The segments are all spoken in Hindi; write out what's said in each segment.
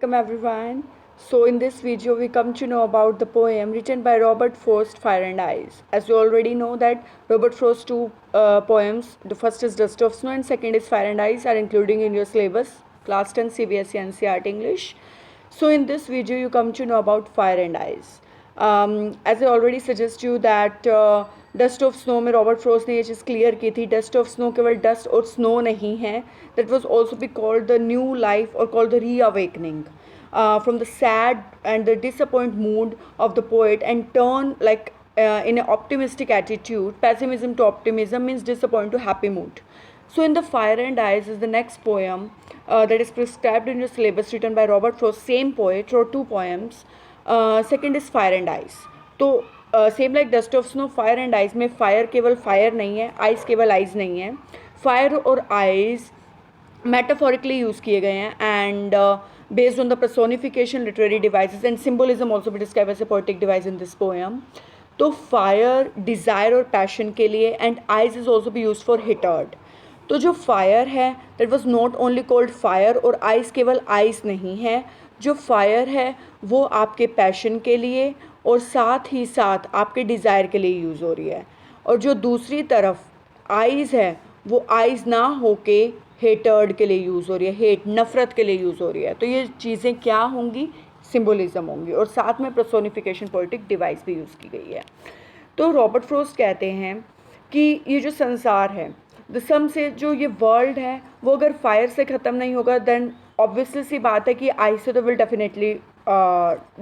Welcome everyone. So in this video we come to know about the poem written by Robert Frost, Fire and Ice. As you already know that Robert Frost's two poems, the first is Dust of Snow and second is Fire and Ice, are including in your syllabus, class 10 CBSE NCERT English. So in this video you come to know about Fire and Ice. As I already suggest you that dust of snow में रॉबर्ट फ्रॉस्ट ने ये चीज़ क्लियर की थी, डस्ट ऑफ स्नो केवल डस्ट और स्नो नहीं है, that was also be called the new life और called the reawakening from the sad and the disappointed mood of the poet and turn like in an optimistic attitude. Pessimism to optimism means disappointed to happy mood. So in the Fire and Ice is the next poem that is prescribed in your syllabus, written by Robert Frost. Same poet wrote two poems. Second is Fire and Ice. तो same like dust of snow, fire and ice में फायर केवल फायर नहीं है, आइस केवल आइस नहीं है. फायर और आइस मेटाफोरिकली यूज़ किए गए हैं and based on the personification, literary devices and symbolism also be described as a poetic device in this poem. तो फायर डिज़ायर और पैशन के लिए and ice is also be use for hatred. तो जो फायर है that was not only called fire, और आइस केवल आइस नहीं है. जो फायर है वो आपके पैशन के लिए और साथ ही साथ आपके डिज़ायर के लिए यूज़ हो रही है, और जो दूसरी तरफ आइज़ है वो आइज़ ना होके हेटर्ड के लिए यूज़ हो रही है, हेट नफ़रत के लिए यूज़ हो रही है. तो ये चीज़ें क्या होंगी? सिम्बोलिज्म होंगी, और साथ में पर्सोनिफिकेशन पोएटिक डिवाइस भी यूज़ की गई है. तो रॉबर्ट फ्रॉस्ट कहते हैं कि ये जो संसार है, द सम से जो ये वर्ल्ड है वो अगर फायर से ख़त्म नहीं होगा देन ऑब्वियसली सी बात है कि आइस से तो विल डेफिनेटली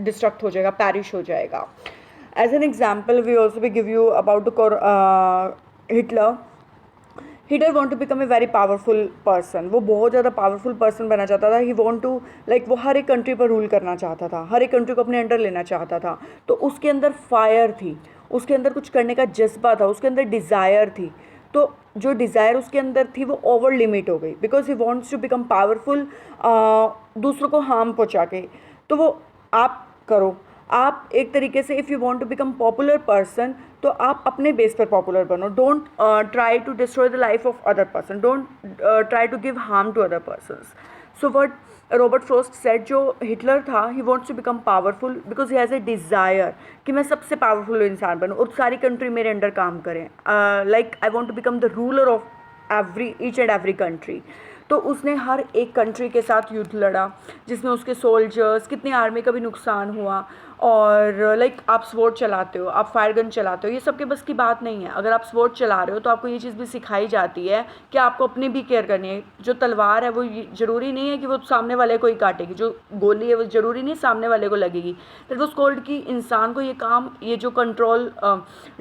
डिस्ट्रक्ट हो जाएगा, पैरिश हो जाएगा. As an example we also भी give you about the Hitler. Hitler want to become a very powerful person. वो बहुत ज़्यादा पावरफुल पर्सन बनना चाहता था. ही वॉन्ट टू लाइक वो हर एक कंट्री पर रूल करना चाहता था, हर एक कंट्री को अपने अंडर लेना चाहता था. तो उसके अंदर फायर थी, उसके अंदर कुछ करने का जज्बा था, उसके अंदर डिज़ायर थी. तो जो डिज़ायर उसके अंदर थी वो ओवर लिमिट हो गई because he wants to become powerful, दूसरों को हार्म पहुँचा के. तो वो आप करो, आप एक तरीके से if you want to become popular person तो आप अपने बेस पर पॉपुलर बनो. Don't try to destroy the life of other person, don't try to give harm to other persons. So what Robert Frost said, जो हिटलर था he wants to become powerful because he has a desire कि मैं सबसे पावरफुल इंसान बनूँ और सारी कंट्री मेरे अंडर काम करें. Like I want to become the ruler of each and every country. तो उसने हर एक कंट्री के साथ युद्ध लड़ा जिसमें उसके सोल्जर्स, कितनी आर्मी का भी नुकसान हुआ. और लाइक आप स्वॉर्ड चलाते हो, आप फायर गन चलाते हो, ये सबके बस की बात नहीं है. अगर आप स्वॉर्ड चला रहे हो तो आपको ये चीज़ भी सिखाई जाती है कि आपको अपनी भी केयर करनी है. जो तलवार है वो ज़रूरी नहीं है कि वो सामने वाले को ही काटेगी, जो गोली है वो ज़रूरी नहीं सामने वाले को लगेगी. दैट वाज कॉल्ड कि इंसान को ये काम, ये जो कंट्रोल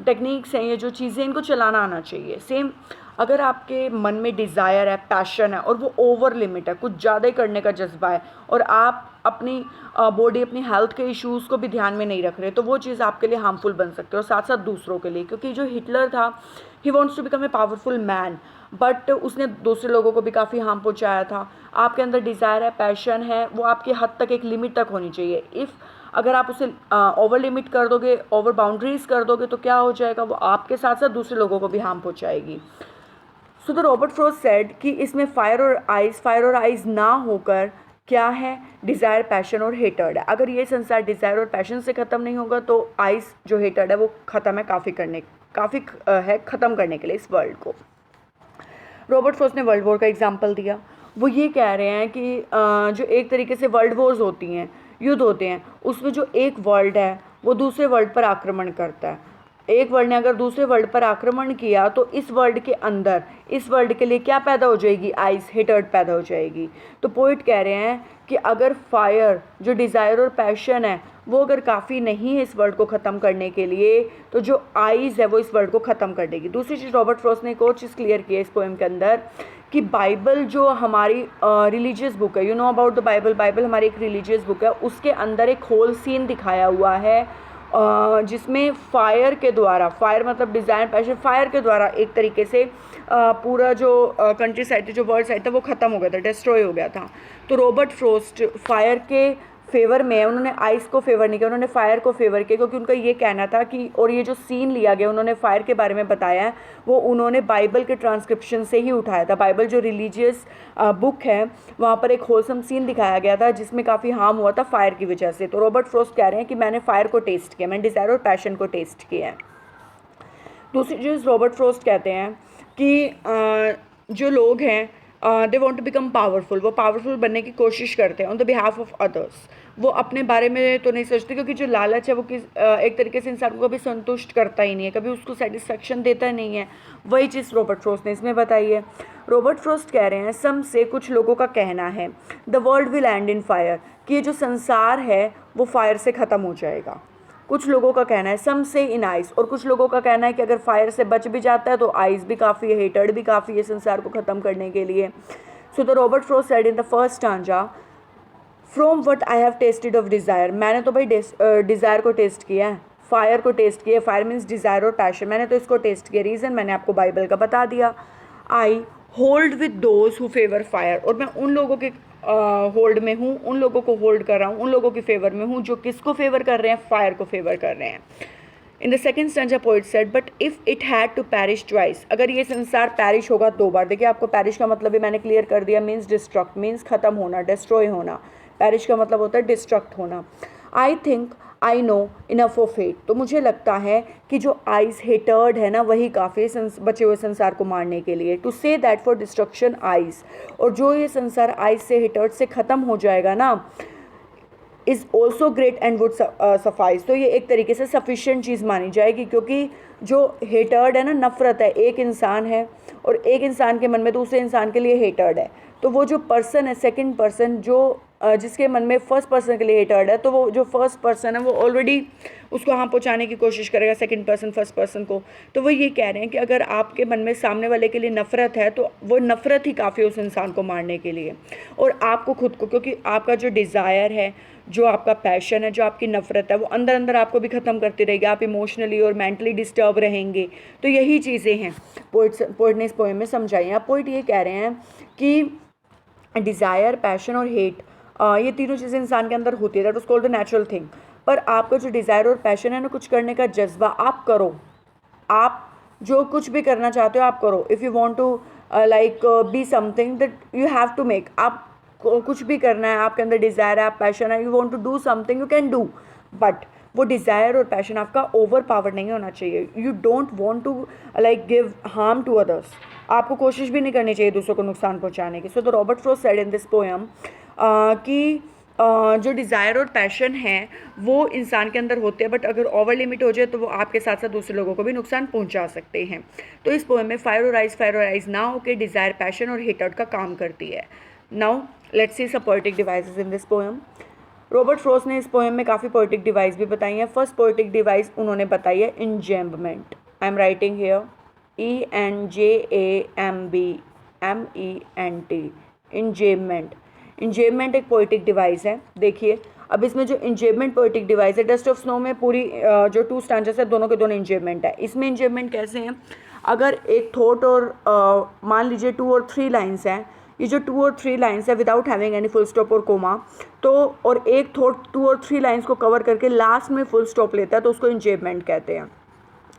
टेक्निक्स हैं, ये जो चीज़ें, इनको चलाना आना चाहिए. सेम अगर आपके मन में डिज़ायर है, पैशन है और वो ओवर लिमिट है, कुछ ज़्यादा ही करने का जज्बा है, और आप अपनी बॉडी, अपनी हेल्थ के इश्यूज़ को भी ध्यान में नहीं रख रहे, तो वो चीज़ आपके लिए हार्मफुल बन सकती है और साथ साथ दूसरों के लिए. क्योंकि जो हिटलर था he wants to become a powerful man, but उसने दूसरे लोगों को भी काफ़ी हार्म पहुँचाया था. आपके अंदर डिज़ायर है, पैशन है, वो आपकी हद तक, एक लिमिट तक होनी चाहिए. अगर आप उसे ओवर लिमिट कर दोगे, ओवर बाउंड्रीज कर दोगे, तो क्या हो जाएगा, वो आपके साथ साथ दूसरे लोगों को भी हार्म पहुँचाएगी. So the Robert Frost said कि इसमें फायर और आइस ना होकर क्या है, डिज़ायर, पैशन और हेटर्ड है. अगर ये संसार डिज़ायर और पैशन से ख़त्म नहीं होगा तो आइस जो हेटर्ड है वो ख़त्म है, काफ़ी ख़त्म करने के लिए इस वर्ल्ड को. रॉबर्ट फ्रॉस्ट ने वर्ल्ड वॉर का एग्जाम्पल दिया. वो ये कह रहे हैं कि जो एक तरीके से वर्ल्ड वॉर्स होती हैं, युद्ध होते हैं, उसमें जो एक वर्ल्ड है वो दूसरे वर्ल्ड पर आक्रमण करता है. एक वर्ल्ड ने अगर दूसरे वर्ल्ड पर आक्रमण किया तो इस वर्ल्ड के अंदर, इस वर्ल्ड के लिए क्या पैदा हो जाएगी, आइस, हेटर्ड पैदा हो जाएगी. तो पोइट कह रहे हैं कि अगर फायर, जो डिज़ायर और पैशन है, वो अगर काफ़ी नहीं है इस वर्ल्ड को ख़त्म करने के लिए, तो जो आइज़ है वो इस वर्ल्ड को ख़त्म कर देगी. दूसरी चीज़ रॉबर्ट फ्रॉस्ट ने एक और चीज़ क्लियर की है इस पोएम के अंदर कि बाइबल जो हमारी रिलीजियस बुक है, you know about the Bible हमारी एक रिलीजियस बुक है, उसके अंदर एक होल सीन दिखाया हुआ है जिसमें फायर के द्वारा, फायर मतलब डिज़ायर, पैशन, फायर के द्वारा एक तरीके से पूरा जो कंट्री साइड, जो वर्ल्ड साइड था वो ख़त्म हो गया था, डिस्ट्रॉय हो गया था. तो रॉबर्ट फ्रॉस्ट फेवर में है, उन्होंने आइस को फेवर नहीं किया, उन्होंने फायर को फेवर किया, क्योंकि उनका ये कहना था कि, और ये जो सीन लिया गया उन्होंने फायर के बारे में बताया है, वो उन्होंने बाइबल के ट्रांसक्रिप्शन से ही उठाया था। बाइबल जो रिलीजियस बुक है, वहाँ पर एक होलसम सीन दिखाया गया था जिसमें काफ़ी हार्म हुआ था फायर की वजह से। तो रॉबर्ट फ्रॉस्ट कह रहे हैं कि मैंने फायर को टेस्ट किया, मैंने डिज़ायर और पैशन को टेस्ट किया है। दूसरी चीज़ रॉबर्ट फ्रॉस्ट कहते हैं कि जो लोग हैं they want to become powerful, वो पावरफुल बनने की कोशिश करते हैं on the behalf of others. वो अपने बारे में तो नहीं सोचते, क्योंकि जो लालच है वो एक तरीके से इंसान को कभी संतुष्ट करता ही नहीं है, कभी उसको सेटिस्फेक्शन देता नहीं है। वही चीज़ रॉबर्ट फ्रॉस्ट ने इसमें बताई है। रॉबर्ट फ्रॉस्ट कह रहे हैं सम से, कुछ लोगों का कहना है, the world will and in fire, कि ये जो संसार है वो फायर से ख़त्म हो जाएगा। कुछ लोगों का कहना है, सम से इन आइस, और कुछ लोगों का कहना है कि अगर फायर से बच भी जाता है तो आइस भी काफ़ी है, हेटर्ड भी काफ़ी है संसार को ख़त्म करने के लिए। सो the Robert Frost said in the first stanza, from what I have tested of desire, मैंने तो भाई डिज़ायर को टेस्ट किया है, फायर को टेस्ट किया, फायर मीन्स डिज़ायर और पैशन, मैंने तो इसको टेस्ट किया। रीज़न मैंने आपको बाइबल का बता दिया। I hold with those who favour fire, और मैं उन लोगों के होल्ड में हूँ, उन लोगों को होल्ड कर रहा हूँ, उन लोगों के फेवर में हूँ जो किसको फेवर कर रहे हैं, फायर को फेवर कर रहे हैं। In the second stanza poet said, but if it had to perish twice, अगर ये संसार पैरिश होगा 2 बार। देखिए आपको पैरिश का मतलब भी मैंने क्लियर कर दिया, मीन्स डिस्ट्रक्ट, मीन्स ख़त्म होना, डिस्ट्रॉय होना। पैरिश का मतलब होता है डिस्ट्रक्ट होना। आई think I know enough of hate, तो मुझे लगता है कि जो आइज हेटर्ड है ना वही काफ़ी बचे हुए संसार को मारने के लिए। To say that for destruction eyes, और जो ये संसार आइज से हेटर्ड से ख़त्म हो जाएगा ना, is also great and would suffice, तो ये एक तरीके से सफिशिएंट चीज़ मानी जाएगी, क्योंकि जो हेटर्ड है ना, नफ़रत है, एक इंसान है और एक इंसान के मन में दूसरे इंसान के लिए हेटर्ड है, तो वो जो पर्सन है, सेकंड पर्सन, जो जिसके मन में फर्स्ट पर्सन के लिए हेटर्ड है, तो वो जो फर्स्ट पर्सन है वो ऑलरेडी उसको वहाँ पहुँचाने की कोशिश करेगा सेकंड पर्सन फर्स्ट पर्सन को। तो वो ये कह रहे हैं कि अगर आपके मन में सामने वाले के लिए नफ़रत है तो वो नफ़रत ही काफ़ी है उस इंसान को मारने के लिए। और आपको खुद को, क्योंकि आपका जो डिज़ायर है, जो आपका पैशन है, जो आपकी नफ़रत है, वो अंदर अंदर आपको भी ख़त्म करती रहेगी, आप इमोशनली और मेंटली डिस्टर्ब रहेंगे। तो यही चीज़ें हैं पोइट ने इस पोएम में समझाई हैं। पोइट ये कह रहे हैं कि डिज़ायर, पैशन और हेट, ये तीनों चीज़ें इंसान के अंदर होती है, that was called the natural thing. पर आपका जो डिज़ायर और पैशन है ना, कुछ करने का जज्बा, आप करो, आप जो कुछ भी करना चाहते हो आप करो। If you want to like be something that you have to make, आप कुछ भी करना है, आपके अंदर डिज़ायर है, आप पैशन है, you want to do something, you can do, but वो डिज़ायर और पैशन आपका ओवर पावर नहीं होना चाहिए। You don't want to like give harm to others, आपको कोशिश भी नहीं करनी चाहिए दूसरों को नुकसान पहुंचाने की। सो the Robert Frost said in this poem कि जो डिज़ायर और पैशन है वो इंसान के अंदर होते हैं, बट अगर ओवर लिमिट हो जाए तो वो आपके साथ साथ दूसरे लोगों को भी नुकसान पहुंचा सकते हैं। तो इस पोएम में फायर और आइज ना होकर डिज़ायर, पैशन और हेटर्ड का काम करती है। Now let's see some poetic devices in this poem. Robert Frost ने इस पोएम में काफ़ी पोएटिक डिवाइस भी बताई हैं। फर्स्ट पोएटिक डिवाइस उन्होंने बताई है इंजेम्बमेंट। I am writing here ENJAMBMENT, इंजेम्बमेंट। इंजेबमेंट एक पोइटिक डिवाइस है। देखिए अब इसमें जो इंजेबमेंट पोइटिक डिवाइस है, डस्ट ऑफ स्नो में पूरी जो 2 स्टांजेस है दोनों के दोनों इंजेबमेंट है। इसमें इंजेबमेंट कैसे हैं, अगर एक थॉट और मान लीजिए 2 और 3 लाइन्स हैं, ये जो 2 और 3 लाइन्स है without having any full stop और कोमा, तो और एक थॉट 2 और 3 लाइन्स को कवर करके लास्ट में फुल स्टॉप लेता है तो उसको इंजेबमेंट कहते हैं।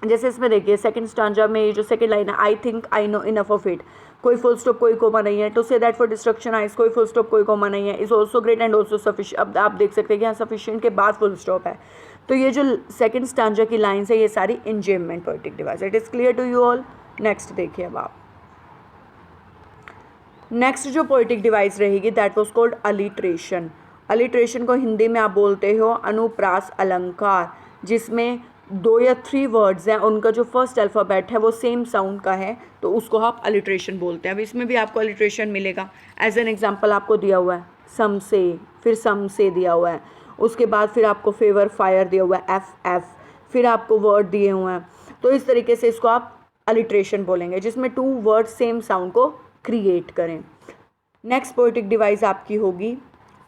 जैसे इसमें देखिए सेकंड स्टांजा में ये जो सेकंड लाइन है, I think I know enough of it, कोई फुल स्टॉप कोई कोमा नहीं है। To say that for destruction ice, कोई फुल स्टॉप कोई कोमा नहीं है। Is also great and also sufficient, अब आप देख सकते हैं कि यहाँ सफिशिएंट के बाद फुल स्टॉप है। तो ये जो सेकंड स्टांजा की लाइन्स है ये सारी enjambment poetic device. It is clear to you all. Next देखिए अब आप, नेक्स्ट जो पोएटिक डिवाइस रहेगी that was called alliteration. Alliteration को हिंदी में आप बोलते हो अनुप्रास अलंकार, जिसमें 2 या 3 वर्ड्स हैं, उनका जो फर्स्ट अल्फ़ाबेट है वो सेम साउंड का है, तो उसको आप अलिट्रेशन बोलते हैं। अब इसमें भी आपको अलिट्रेशन मिलेगा। एज एन एग्जांपल आपको दिया हुआ है सम से, फिर सम से दिया हुआ है, उसके बाद फिर आपको फेवर फायर दिया हुआ है FF, फिर आपको वर्ड दिए हुए हैं। तो इस तरीके से इसको आप अलिट्रेशन बोलेंगे, जिसमें 2 वर्ड सेम साउंड को क्रिएट करें। नेक्स्ट पोएटिक डिवाइस आपकी होगी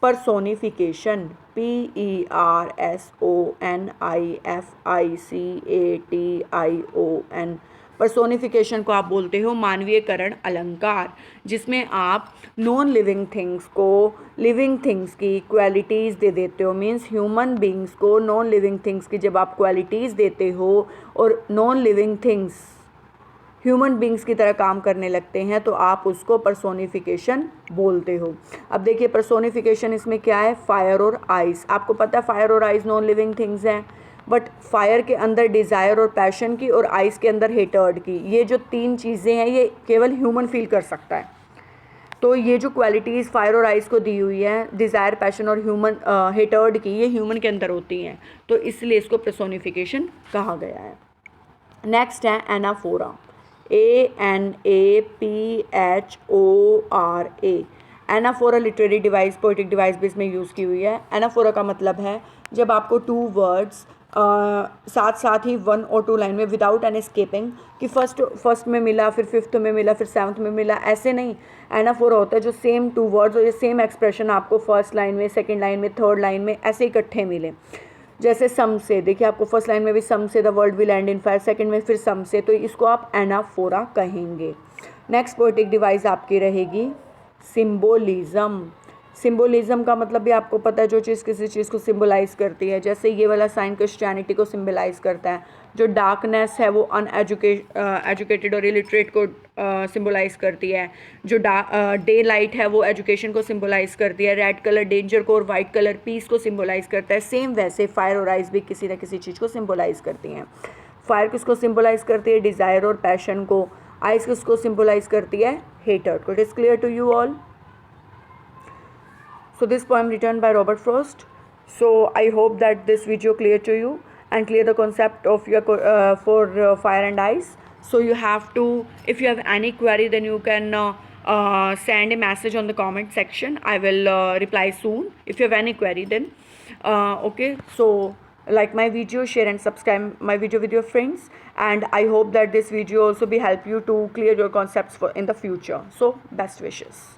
पर्सोनिफिकेशन, PERSONIFICATION, पर्सोनिफिकेशन को आप बोलते हो मानवीयकरण अलंकार, जिसमें आप नॉन लिविंग थिंग्स को लिविंग थिंग्स की क्वालिटीज़ दे देते हो। मीन्स ह्यूमन बींग्स को नॉन लिविंग थिंग्स की जब आप क्वालिटीज़ देते हो और non living things human beings की तरह काम करने लगते हैं तो आप उसको पर्सोनिफिकेशन बोलते हो। अब देखिए पर्सोनिफिकेशन इसमें क्या है, फायर और आइस। आपको पता है फायर और आइस नॉन लिविंग थिंग्स हैं, बट फायर के अंदर डिज़ायर और पैशन की और आइस के अंदर हेटर्ड की, ये जो तीन चीज़ें हैं ये केवल ह्यूमन फील कर सकता है। तो ये जो क्वालिटीज़ फायर और आइस को दी हुई है, डिज़ायर, पैशन और ह्यूमन हेटर्ड की, ये ह्यूमन के अंदर होती हैं, तो इसलिए इसको पर्सोनिफिकेशन कहा गया है। नेक्स्ट है anaphora, ANAPHORA। Anaphora literary device, poetic device भी इसमें यूज़ की हुई है। एनाफोरा का मतलब है जब आपको टू वर्ड्स साथ साथ ही वन और टू लाइन में विदाउट एन एस्केपिंग कि फर्स्ट में मिला, फिर फिफ्थ में मिला, फिर सेवन्थ में मिला, ऐसे नहीं। एनाफोरा होता है जो सेम टू वर्ड्स और ये सेम एक्सप्रेशन आपको फर्स्ट लाइन में, सेकेंड लाइन में, थर्ड लाइन में ऐसे इकट्ठे मिले। जैसे सम से, देखिए आपको फर्स्ट लाइन में भी सम से the world will and in fire, second में फिर सम से, तो इसको आप एनाफोरा कहेंगे। नेक्स्ट पोएटिक डिवाइस आपकी रहेगी सिम्बोलिज्म। सिम्बोलिज्म का मतलब भी आपको पता है, जो चीज़ किसी चीज़ को सिम्बलाइज़ करती है। जैसे ये वाला साइन क्रिश्चियनिटी को सिम्बलाइज़ करता है, जो डार्कनेस है वो एजुकेटेड और इलिटरेट को सिम्बलाइज़ करती है, जो डे लाइट है वो एजुकेशन को सिम्बलाइज़ करती है, रेड कलर डेंजर को और वाइट कलर पीस को सिम्बलाइज़ करता है। सेम वैसे फायर और आइस भी किसी न किसी चीज़ को सिम्बलाइज़ करती हैं। फायर किसको सिम्बलाइज़ करती है, डिज़ायर और पैशन को। आइस किसको सिम्बलाइज़ करती है, हेटर्ड को। It is clear to you all? So this poem written by Robert Frost. So I hope that this video clear to you and clear the concept of your for fire and ice. So you have to, if you have any query, then you can send a message on the comment section. I will reply soon. If you have any query, then okay. So like my video, share and subscribe my video with your friends, and I hope that this video also be help you to clear your concepts for in the future. So best wishes.